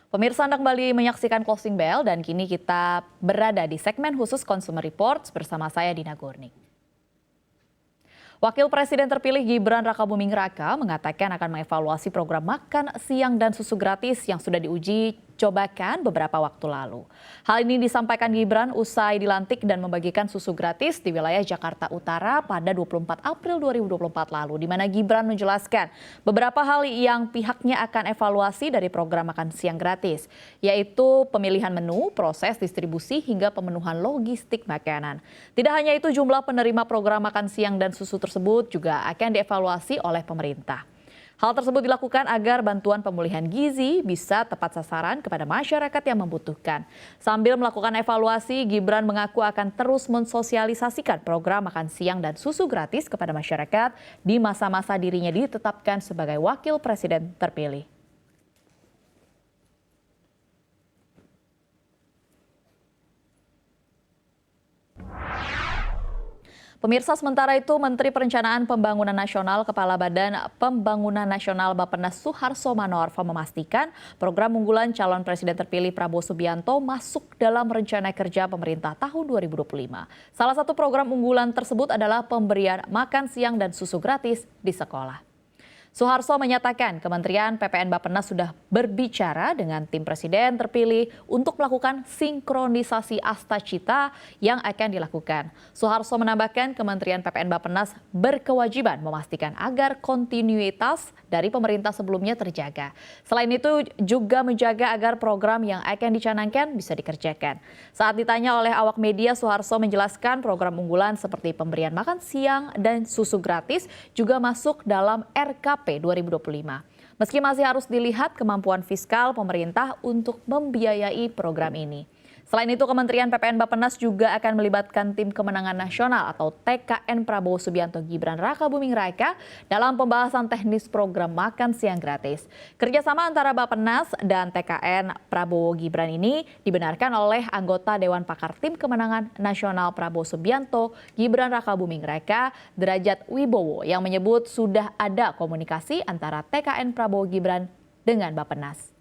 Pemirsa Anda kembali menyaksikan Closing Bell dan kini kita berada di segmen khusus Consumer Reports bersama saya Dina Gurnik. Wakil Presiden terpilih Gibran Rakabuming Raka mengatakan akan mengevaluasi program makan siang dan susu gratis yang sudah diuji cobakan beberapa waktu lalu. Hal ini disampaikan Gibran usai dilantik dan membagikan susu gratis di wilayah Jakarta Utara pada 24 April 2024 lalu, di mana Gibran menjelaskan beberapa hal yang pihaknya akan evaluasi dari program makan siang gratis, yaitu pemilihan menu, proses distribusi, hingga pemenuhan logistik makanan. Tidak hanya itu, jumlah penerima program makan siang dan susu tersebut juga akan dievaluasi oleh pemerintah. Hal tersebut dilakukan agar bantuan pemulihan gizi bisa tepat sasaran kepada masyarakat yang membutuhkan. Sambil melakukan evaluasi, Gibran mengaku akan terus mensosialisasikan program makan siang dan susu gratis kepada masyarakat di masa-masa dirinya ditetapkan sebagai wakil presiden terpilih. Pemirsa, sementara itu Menteri Perencanaan Pembangunan Nasional Kepala Badan Pembangunan Nasional Bappenas Suharso Manoarfa memastikan program unggulan calon presiden terpilih Prabowo Subianto masuk dalam rencana kerja pemerintah tahun 2025. Salah satu program unggulan tersebut adalah pemberian makan siang dan susu gratis di sekolah. Suharso menyatakan Kementerian PPN Bappenas sudah berbicara dengan tim presiden terpilih untuk melakukan sinkronisasi asta cita yang akan dilakukan. Suharso menambahkan Kementerian PPN Bappenas berkewajiban memastikan agar kontinuitas dari pemerintah sebelumnya terjaga. Selain itu juga menjaga agar program yang akan dicanangkan bisa dikerjakan. Saat ditanya oleh awak media, Suharso menjelaskan program unggulan seperti pemberian makan siang dan susu gratis juga masuk dalam RKP 2025. Meski masih harus dilihat kemampuan fiskal pemerintah untuk membiayai program ini. Selain itu, Kementerian PPN Bappenas juga akan melibatkan Tim Kemenangan Nasional atau TKN Prabowo Subianto Gibran Rakabuming Raka dalam pembahasan teknis program makan siang gratis. Kerjasama antara Bappenas dan TKN Prabowo Gibran ini dibenarkan oleh anggota Dewan Pakar Tim Kemenangan Nasional Prabowo Subianto Gibran Rakabuming Raka, Derajat Wibowo, yang menyebut sudah ada komunikasi antara TKN Prabowo Gibran dengan Bappenas.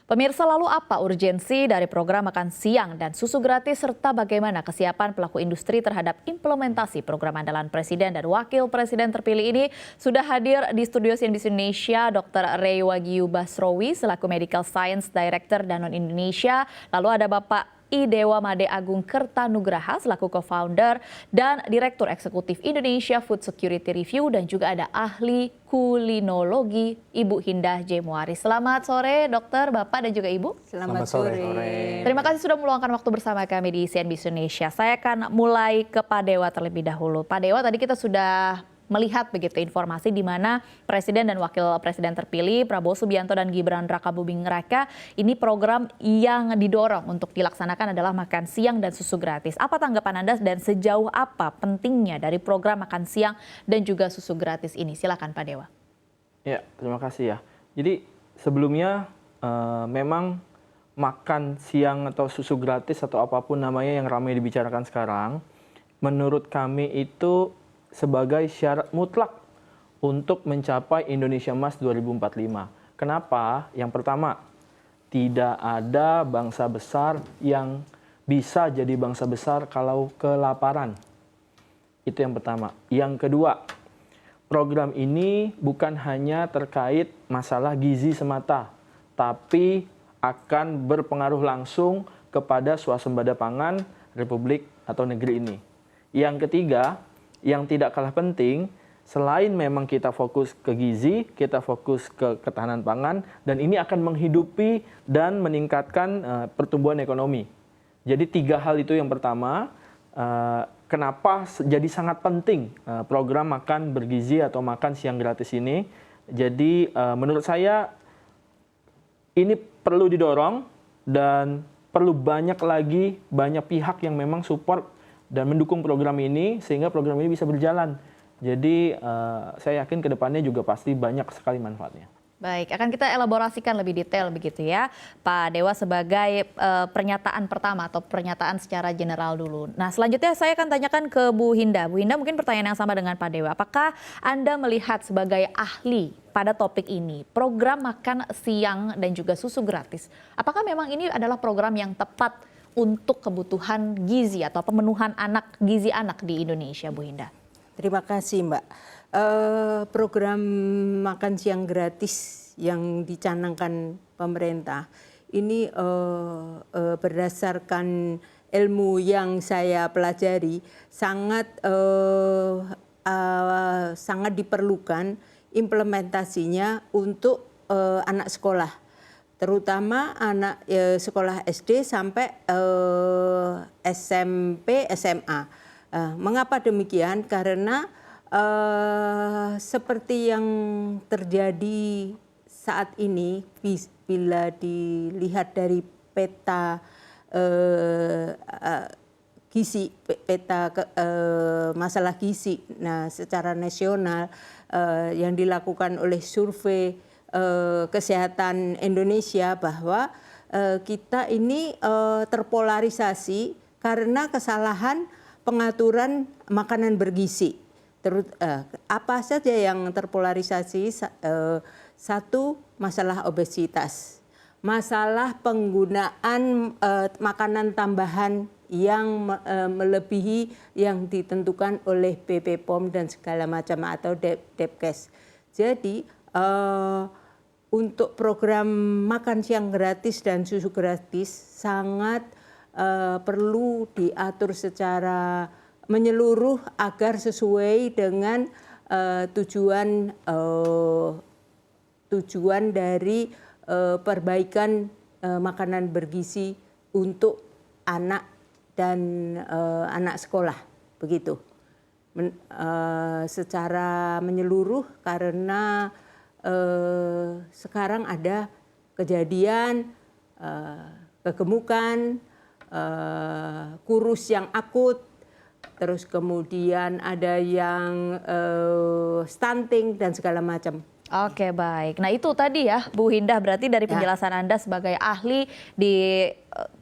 Pemirsa, lalu apa urgensi dari program makan siang dan susu gratis serta bagaimana kesiapan pelaku industri terhadap implementasi program andalan Presiden dan Wakil Presiden terpilih ini? Sudah hadir di studio CNBC Indonesia Dr. Ray Wagyu Basrowi selaku Medical Science Director Danone Indonesia. Lalu ada Bapak Idewa Made Agung Kertanugraha selaku co-founder dan Direktur Eksekutif Indonesia Food Security Review, dan juga ada ahli kulinologi Ibu Hindah Jemuari. Selamat sore dokter, Bapak dan juga Ibu. Selamat sore. Terima kasih sudah meluangkan waktu bersama kami di CNBC Indonesia. Saya akan mulai ke Pak Dewa terlebih dahulu. Pak Dewa, tadi kita sudah melihat begitu informasi di mana Presiden dan Wakil Presiden terpilih Prabowo Subianto dan Gibran Rakabuming Raka ini program yang didorong untuk dilaksanakan adalah makan siang dan susu gratis. Apa tanggapan Anda dan sejauh apa pentingnya dari program makan siang dan juga susu gratis ini? Silakan Pak Dewa. Ya, terima kasih ya. Jadi sebelumnya memang makan siang atau susu gratis atau apapun namanya yang ramai dibicarakan sekarang, menurut kami itu sebagai syarat mutlak untuk mencapai Indonesia Emas 2045. Kenapa? Yang pertama, tidak ada bangsa besar yang bisa jadi bangsa besar kalau kelaparan. Itu yang pertama. Yang kedua, program ini bukan hanya terkait masalah gizi semata, tapi akan berpengaruh langsung kepada swasembada pangan Republik atau negeri ini. Yang ketiga, yang tidak kalah penting, selain memang kita fokus ke gizi, kita fokus ke ketahanan pangan, dan ini akan menghidupi dan meningkatkan pertumbuhan ekonomi. Jadi 3 hal itu yang pertama, kenapa jadi sangat penting program makan bergizi atau makan siang gratis ini. Jadi menurut saya ini perlu didorong dan perlu banyak pihak yang memang support dan mendukung program ini sehingga program ini bisa berjalan. Jadi saya yakin ke depannya juga pasti banyak sekali manfaatnya. Baik, akan kita elaborasikan lebih detail begitu ya, Pak Dewa sebagai pernyataan pertama atau pernyataan secara general dulu. Nah, selanjutnya saya akan tanyakan ke Bu Hinda. Bu Hinda, mungkin pertanyaan yang sama dengan Pak Dewa. Apakah Anda melihat sebagai ahli pada topik ini, program makan siang dan juga susu gratis, apakah memang ini adalah program yang tepat untuk kebutuhan gizi atau pemenuhan gizi anak di Indonesia, Bu Hinda? Terima kasih, Mbak. Program makan siang gratis yang dicanangkan pemerintah ini berdasarkan ilmu yang saya pelajari sangat diperlukan implementasinya untuk anak sekolah, terutama anak sekolah SD sampai SMP, SMA. Mengapa demikian? Karena seperti yang terjadi saat ini, bila dilihat dari peta gizi, masalah gizi, nah secara nasional yang dilakukan oleh survei kesehatan Indonesia bahwa kita ini terpolarisasi karena kesalahan pengaturan makanan bergizi. Apa saja yang terpolarisasi? Satu, masalah obesitas, masalah penggunaan makanan tambahan yang melebihi yang ditentukan oleh BP POM dan segala macam atau Depkes. Jadi untuk program makan siang gratis dan susu gratis sangat perlu diatur secara menyeluruh agar sesuai dengan tujuan dari perbaikan makanan bergizi untuk anak dan anak sekolah, begitu. Secara menyeluruh karena sekarang ada kejadian kegemukan, kurus yang akut, terus kemudian ada yang stunting dan segala macam. Oke, baik. Nah, itu tadi ya Bu Hinda, berarti dari penjelasan Anda sebagai ahli di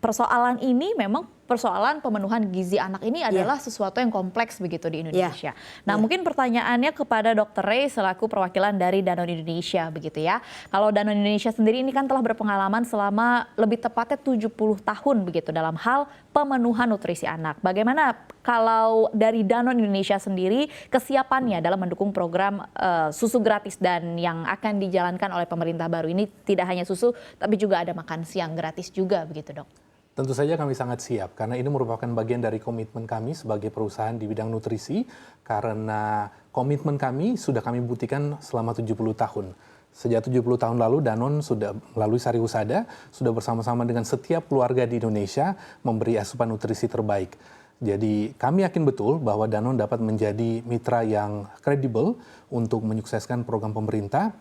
persoalan ini, memang persoalan pemenuhan gizi anak ini adalah sesuatu yang kompleks begitu di Indonesia. Nah, mungkin pertanyaannya kepada Dr. Ray selaku perwakilan dari Danone Indonesia begitu ya. Kalau Danone Indonesia sendiri ini kan telah berpengalaman selama lebih tepatnya 70 tahun begitu dalam hal pemenuhan nutrisi anak. Bagaimana kalau dari Danone Indonesia sendiri kesiapannya dalam mendukung program susu gratis dan yang akan dijalankan oleh pemerintah baru ini, tidak hanya susu tapi juga ada makan siang gratis juga begitu, Dok? Tentu saja kami sangat siap karena ini merupakan bagian dari komitmen kami sebagai perusahaan di bidang nutrisi, karena komitmen kami sudah kami buktikan selama 70 tahun. Sejak 70 tahun lalu Danone sudah melalui Sari Husada sudah bersama-sama dengan setiap keluarga di Indonesia memberi asupan nutrisi terbaik. Jadi kami yakin betul bahwa Danone dapat menjadi mitra yang kredibel untuk menyukseskan program pemerintah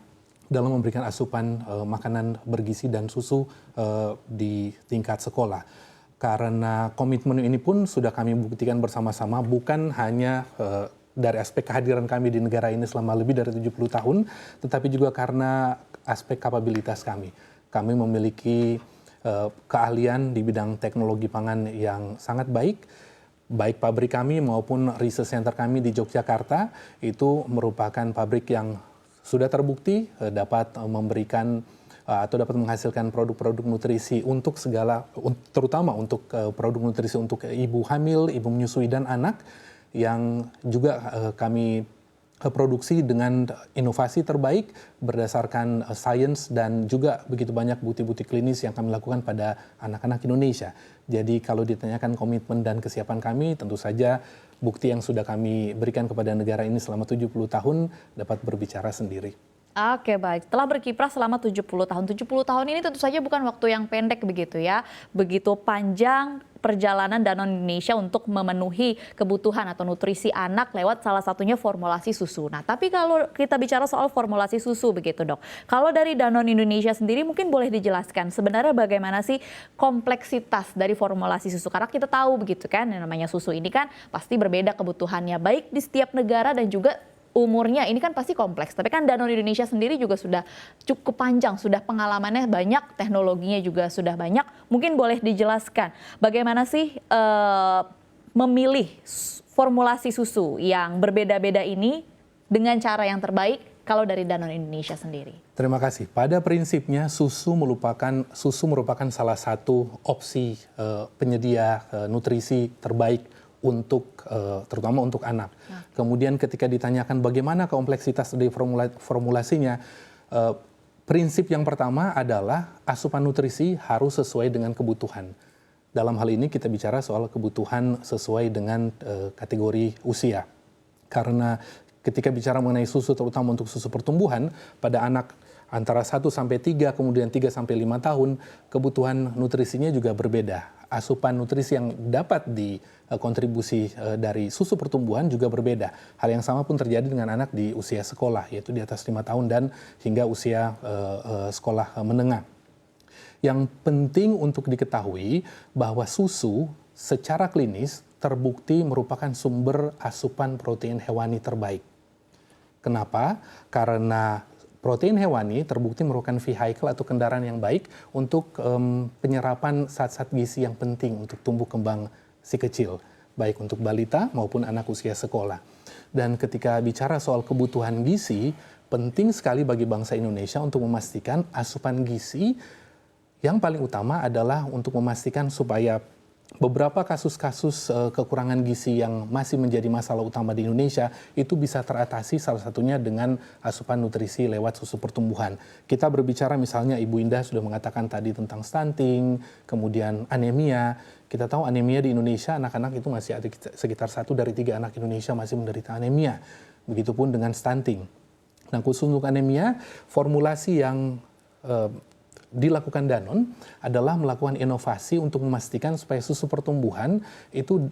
dalam memberikan asupan makanan bergizi dan susu di tingkat sekolah. Karena komitmen ini pun sudah kami buktikan bersama-sama, bukan hanya dari aspek kehadiran kami di negara ini selama lebih dari 70 tahun, tetapi juga karena aspek kapabilitas kami. Kami memiliki keahlian di bidang teknologi pangan yang sangat baik. Baik pabrik kami maupun research center kami di Yogyakarta itu merupakan pabrik yang sudah terbukti dapat memberikan atau dapat menghasilkan produk-produk nutrisi untuk terutama untuk produk nutrisi untuk ibu hamil, ibu menyusui dan anak yang juga kami produksi dengan inovasi terbaik berdasarkan sains dan juga begitu banyak bukti-bukti klinis yang kami lakukan pada anak-anak Indonesia. Jadi kalau ditanyakan komitmen dan kesiapan kami, tentu saja bukti yang sudah kami berikan kepada negara ini selama 70 tahun dapat berbicara sendiri. Oke, baik. Telah berkiprah selama 70 tahun. 70 tahun ini tentu saja bukan waktu yang pendek begitu ya. Begitu panjang perjalanan Danone Indonesia untuk memenuhi kebutuhan atau nutrisi anak lewat salah satunya formulasi susu. Nah, tapi kalau kita bicara soal formulasi susu begitu, Dok. Kalau dari Danone Indonesia sendiri mungkin boleh dijelaskan sebenarnya bagaimana sih kompleksitas dari formulasi susu. Karena kita tahu begitu kan, yang namanya susu ini kan pasti berbeda kebutuhannya baik di setiap negara dan juga umurnya ini kan pasti kompleks, tapi kan Danone Indonesia sendiri juga sudah cukup panjang, sudah pengalamannya banyak, teknologinya juga sudah banyak. Mungkin boleh dijelaskan bagaimana sih memilih formulasi susu yang berbeda-beda ini dengan cara yang terbaik kalau dari Danone Indonesia sendiri? Terima kasih. Pada prinsipnya susu merupakan salah satu opsi penyedia nutrisi terbaik untuk terutama untuk anak. Kemudian ketika ditanyakan bagaimana kompleksitas dari formulasinya, prinsip yang pertama adalah asupan nutrisi harus sesuai dengan kebutuhan. Dalam hal ini kita bicara soal kebutuhan sesuai dengan kategori usia. Karena ketika bicara mengenai susu, terutama untuk susu pertumbuhan, pada anak antara 1 sampai 3, kemudian 3 sampai 5 tahun, kebutuhan nutrisinya juga berbeda. Asupan nutrisi yang dapat dikontribusi dari susu pertumbuhan juga berbeda. Hal yang sama pun terjadi dengan anak di usia sekolah, yaitu di atas 5 tahun dan hingga usia sekolah menengah. Yang penting untuk diketahui bahwa susu secara klinis terbukti merupakan sumber asupan protein hewani terbaik. Kenapa? Karena protein hewani terbukti merupakan vehicle atau kendaraan yang baik untuk penyerapan zat-zat gizi yang penting untuk tumbuh kembang si kecil, baik untuk balita maupun anak usia sekolah. Dan ketika bicara soal kebutuhan gizi, penting sekali bagi bangsa Indonesia untuk memastikan asupan gizi yang paling utama adalah untuk memastikan supaya beberapa kasus-kasus kekurangan gizi yang masih menjadi masalah utama di Indonesia itu bisa teratasi, salah satunya dengan asupan nutrisi lewat susu pertumbuhan. Kita berbicara misalnya Ibu Indah sudah mengatakan tadi tentang stunting, kemudian anemia. Kita tahu anemia di Indonesia anak-anak itu masih ada sekitar 1 dari 3 anak Indonesia masih menderita anemia. Begitupun dengan stunting. Nah, khusus untuk anemia, formulasi yang dilakukan Danone adalah melakukan inovasi untuk memastikan supaya susu pertumbuhan itu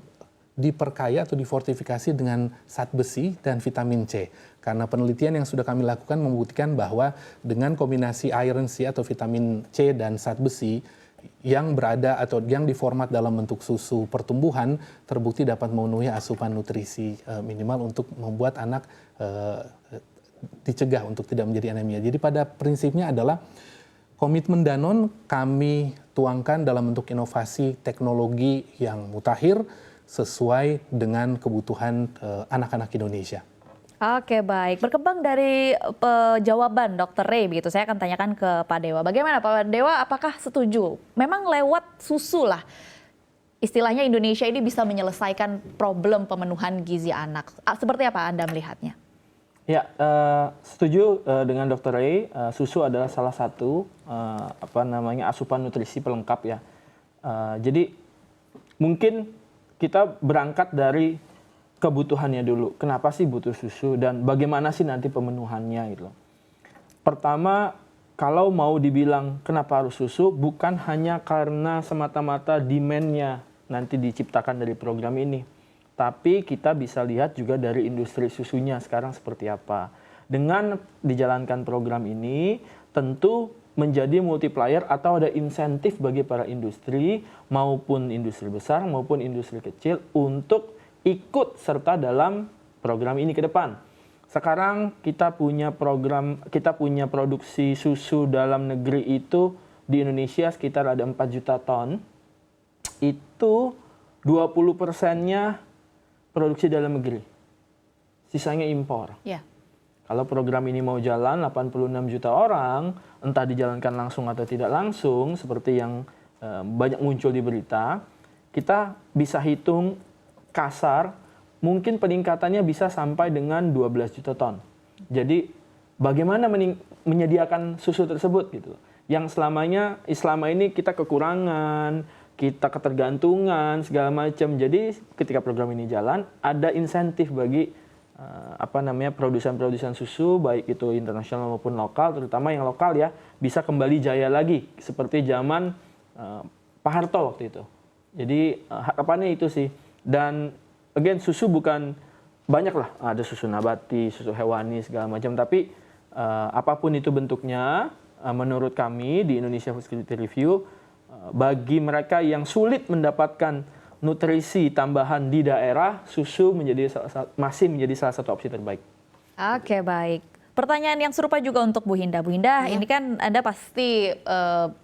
diperkaya atau difortifikasi dengan zat besi dan vitamin C. Karena penelitian yang sudah kami lakukan membuktikan bahwa dengan kombinasi iron C atau vitamin C dan zat besi yang berada atau yang diformat dalam bentuk susu pertumbuhan terbukti dapat memenuhi asupan nutrisi minimal untuk membuat anak dicegah untuk tidak menjadi anemia. Jadi pada prinsipnya adalah komitmen Danone kami tuangkan dalam bentuk inovasi teknologi yang mutakhir sesuai dengan kebutuhan anak-anak Indonesia. Oke, baik. Berkembang dari jawaban Dr. Ray, begitu saya akan tanyakan ke Pak Dewa. Bagaimana Pak Dewa, apakah setuju? Memang lewat susu lah, istilahnya Indonesia ini bisa menyelesaikan problem pemenuhan gizi anak. Seperti apa Anda melihatnya? Ya, setuju dengan Dr. Ray. Susu adalah salah satu asupan nutrisi pelengkap ya. Jadi mungkin kita berangkat dari kebutuhannya dulu. Kenapa sih butuh susu dan bagaimana sih nanti pemenuhannya gitu loh. Pertama, kalau mau dibilang kenapa harus susu, bukan hanya karena semata-mata demand-nya nanti diciptakan dari program ini. Tapi kita bisa lihat juga dari industri susunya sekarang seperti apa. Dengan dijalankan program ini, tentu menjadi multiplier atau ada insentif bagi para industri, maupun industri besar, maupun industri kecil, untuk ikut serta dalam program ini ke depan. Sekarang kita punya produksi susu dalam negeri itu di Indonesia sekitar ada 4 juta ton. Itu 20%-nya produksi dalam negeri, sisanya impor. Ya. Kalau program ini mau jalan, 86 juta orang, entah dijalankan langsung atau tidak langsung, seperti yang banyak muncul di berita, kita bisa hitung kasar, mungkin peningkatannya bisa sampai dengan 12 juta ton. Jadi bagaimana menyediakan susu tersebut gitu? Yang selama ini kita kekurangan, kita ketergantungan segala macam. Jadi ketika program ini jalan, ada insentif bagi produsen-produsen susu, baik itu internasional maupun lokal, terutama yang lokal ya, bisa kembali jaya lagi seperti zaman Pak Harto waktu itu. Jadi harapannya itu sih. Dan again, susu bukan banyak lah, ada susu nabati, susu hewani segala macam. Tapi apapun itu bentuknya, menurut kami di Indonesia Food Security Review, bagi mereka yang sulit mendapatkan nutrisi tambahan di daerah, susu masih menjadi salah satu opsi terbaik. Oke, baik. Pertanyaan yang serupa juga untuk Bu Hinda. Bu Hinda, ini kan Anda pasti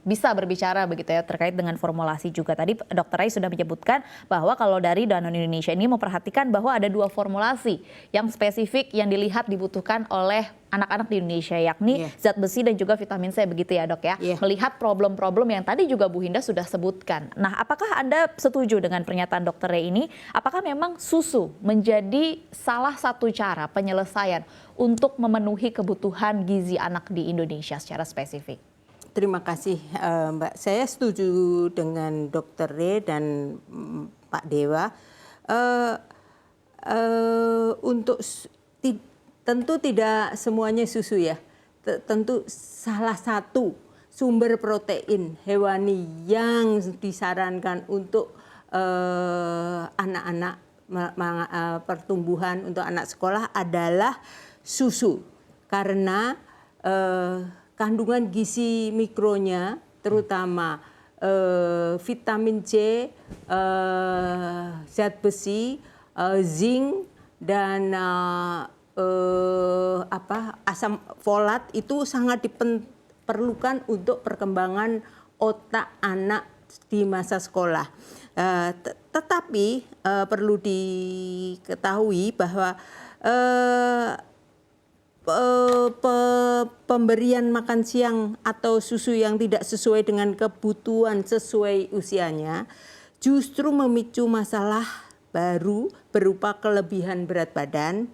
bisa berbicara begitu ya terkait dengan formulasi juga. Tadi Dr. Rai sudah menyebutkan bahwa kalau dari Danone Indonesia ini memperhatikan bahwa ada 2 formulasi yang spesifik yang dilihat dibutuhkan oleh anak-anak di Indonesia, yakni zat besi dan juga vitamin C, begitu ya dok ya. Melihat problem-problem yang tadi juga Bu Hinda sudah sebutkan. Nah, apakah Anda setuju dengan pernyataan Dr. Ray ini? Apakah memang susu menjadi salah satu cara penyelesaian untuk memenuhi kebutuhan gizi anak di Indonesia secara spesifik? Terima kasih Mbak. Saya setuju dengan Dr. Ray dan Pak Dewa. Tentu tidak semuanya susu ya. Tentu salah satu sumber protein hewani yang disarankan untuk anak-anak pertumbuhan untuk anak sekolah adalah susu. Karena kandungan gizi mikronya terutama vitamin C, zat besi, zinc dan asam folat itu sangat diperlukan untuk perkembangan otak anak di masa sekolah. Tetapi perlu diketahui bahwa pemberian makan siang atau susu yang tidak sesuai dengan kebutuhan sesuai usianya justru memicu masalah baru berupa kelebihan berat badan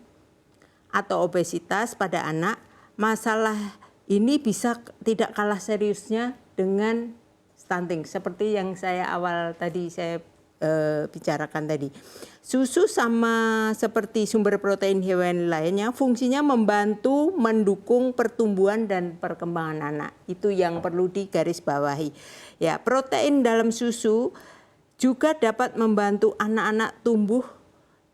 atau obesitas pada anak. Masalah ini bisa tidak kalah seriusnya dengan stunting seperti yang saya awal tadi saya bicarakan tadi. Susu sama seperti sumber protein hewan lainnya fungsinya membantu mendukung pertumbuhan dan perkembangan anak. Itu yang perlu digarisbawahi. Ya, protein dalam susu juga dapat membantu anak-anak tumbuh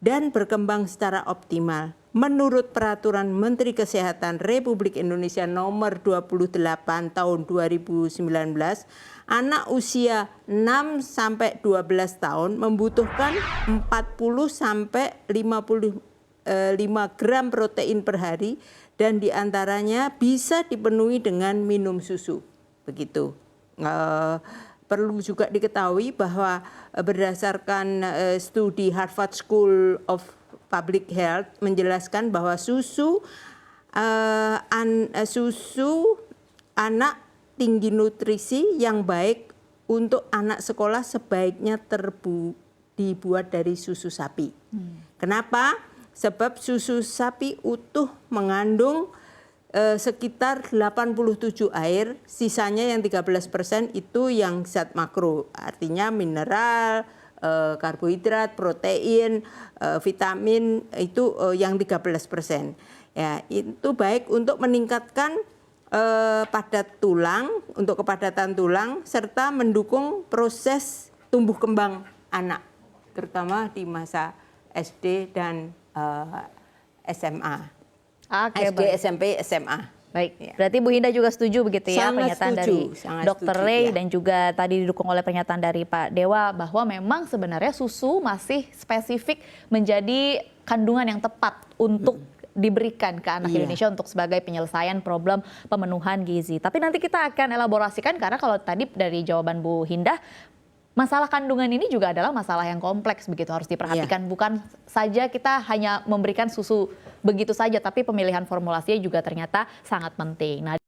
dan berkembang secara optimal. Menurut Peraturan Menteri Kesehatan Republik Indonesia Nomor 28 Tahun 2019, anak usia 6 sampai 12 tahun membutuhkan 40 sampai 55 gram protein per hari dan diantaranya bisa dipenuhi dengan minum susu. Begitu. Perlu juga diketahui bahwa berdasarkan studi Harvard School of Public Health menjelaskan bahwa susu anak tinggi nutrisi yang baik untuk anak sekolah sebaiknya dibuat dari susu sapi. Kenapa? Sebab susu sapi utuh mengandung sekitar 87 air, sisanya yang 13% itu yang zat makro, artinya mineral, karbohidrat, protein, vitamin itu yang 13%. Ya, itu baik untuk meningkatkan padat tulang, untuk kepadatan tulang serta mendukung proses tumbuh kembang anak, terutama di masa SD dan SMA. Oke, SD, SMP, SMA. Baik, berarti Bu Hinda juga setuju begitu ya pernyataan dari Dr. Ray dan juga tadi didukung oleh pernyataan dari Pak Dewa bahwa memang sebenarnya susu masih spesifik menjadi kandungan yang tepat untuk diberikan ke anak Indonesia untuk sebagai penyelesaian problem pemenuhan gizi. Tapi nanti kita akan elaborasikan karena kalau tadi dari jawaban Bu Hinda, masalah kandungan ini juga adalah masalah yang kompleks begitu, harus diperhatikan. Bukan saja kita hanya memberikan susu begitu saja, tapi pemilihan formulasinya juga ternyata sangat penting. Nah,